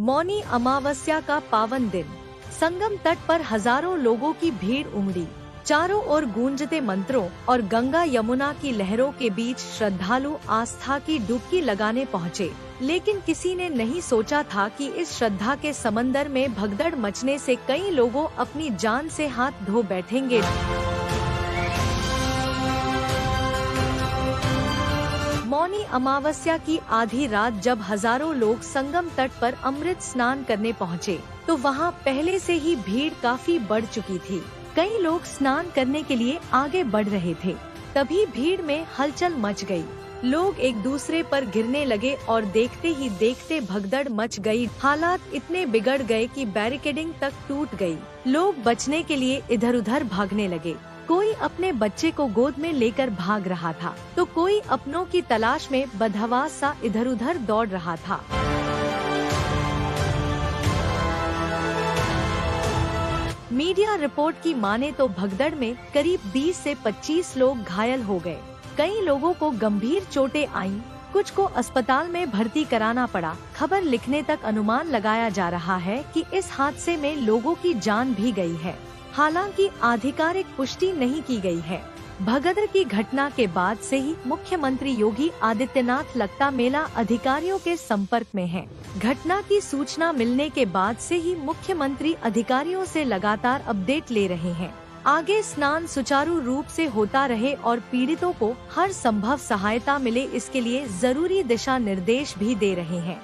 मौनी अमावस्या का पावन दिन, संगम तट पर हजारों लोगों की भीड़ उमड़ी। चारों ओर गूंजते मंत्रों और गंगा यमुना की लहरों के बीच श्रद्धालु आस्था की डुबकी लगाने पहुँचे। लेकिन किसी ने नहीं सोचा था कि इस श्रद्धा के समंदर में भगदड़ मचने से कई लोगों अपनी जान से हाथ धो बैठेंगे। मौनी अमावस्या की आधी रात जब हजारों लोग संगम तट पर अमृत स्नान करने पहुँचे, तो वहाँ पहले से ही भीड़ काफी बढ़ चुकी थी। कई लोग स्नान करने के लिए आगे बढ़ रहे थे। तभी भीड़ में हलचल मच गई। लोग एक दूसरे पर गिरने लगे और देखते ही देखते भगदड़ मच गई। हालात इतने बिगड़ गए कि बैरिकेडिंग तक टूट गई। लोग बचने के लिए इधर उधर भागने लगे। कोई अपने बच्चे को गोद में लेकर भाग रहा था, तो कोई अपनों की तलाश में बदहवास सा इधर उधर दौड़ रहा था। मीडिया रिपोर्ट की माने तो भगदड़ में करीब 20 से 25 लोग घायल हो गए। कई लोगों को गंभीर चोटें आईं, कुछ को अस्पताल में भर्ती कराना पड़ा। खबर लिखने तक अनुमान लगाया जा रहा है कि इस हादसे में लोगों की जान भी गई है। हालांकि आधिकारिक पुष्टि नहीं की गई है। भगदड़ की घटना के बाद से ही मुख्यमंत्री योगी आदित्यनाथ लगता मेला अधिकारियों के संपर्क में हैं। घटना की सूचना मिलने के बाद से ही मुख्यमंत्री अधिकारियों से लगातार अपडेट ले रहे हैं। आगे स्नान सुचारू रूप से होता रहे और पीड़ितों को हर संभव सहायता मिले, इसके लिए जरूरी दिशा निर्देश भी दे रहे हैं।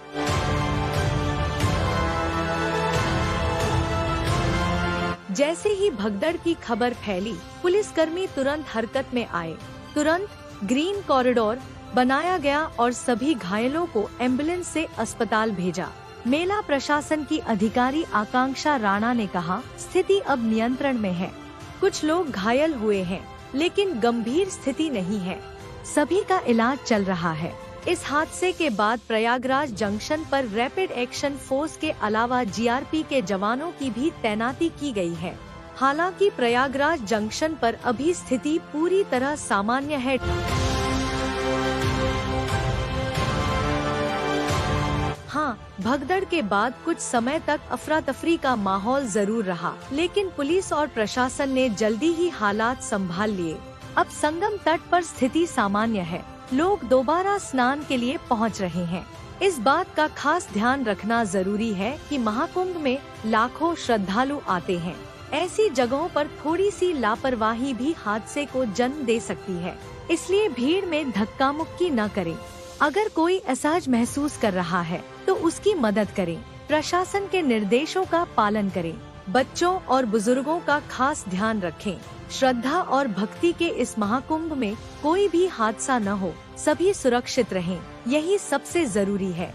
जैसे ही भगदड़ की खबर फैली, पुलिसकर्मी तुरंत हरकत में आए। तुरंत ग्रीन कॉरिडोर बनाया गया और सभी घायलों को एम्बुलेंस से अस्पताल भेजा। मेला प्रशासन की अधिकारी आकांक्षा राणा ने कहा, स्थिति अब नियंत्रण में है। कुछ लोग घायल हुए हैं, लेकिन गंभीर स्थिति नहीं है। सभी का इलाज चल रहा है। इस हादसे के बाद प्रयागराज जंक्शन पर रैपिड एक्शन फोर्स के अलावा जीआरपी के जवानों की भी तैनाती की गई है। हालांकि प्रयागराज जंक्शन पर अभी स्थिति पूरी तरह सामान्य है। हाँ, भगदड़ के बाद कुछ समय तक अफरा तफरी का माहौल जरूर रहा, लेकिन पुलिस और प्रशासन ने जल्दी ही हालात संभाल लिए। अब संगम तट पर स्थिति सामान्य है। लोग दोबारा स्नान के लिए पहुंच रहे हैं। इस बात का खास ध्यान रखना जरूरी है कि महाकुंभ में लाखों श्रद्धालु आते हैं। ऐसी जगहों पर थोड़ी सी लापरवाही भी हादसे को जन्म दे सकती है, इसलिए भीड़ में धक्का मुक्की न करें। अगर कोई असहज महसूस कर रहा है तो उसकी मदद करें। प्रशासन के निर्देशों का पालन करें। बच्चों और बुजुर्गों का खास ध्यान रखें। श्रद्धा और भक्ति के इस महाकुंभ में कोई भी हादसा न हो, सभी सुरक्षित रहें, यही सबसे जरूरी है।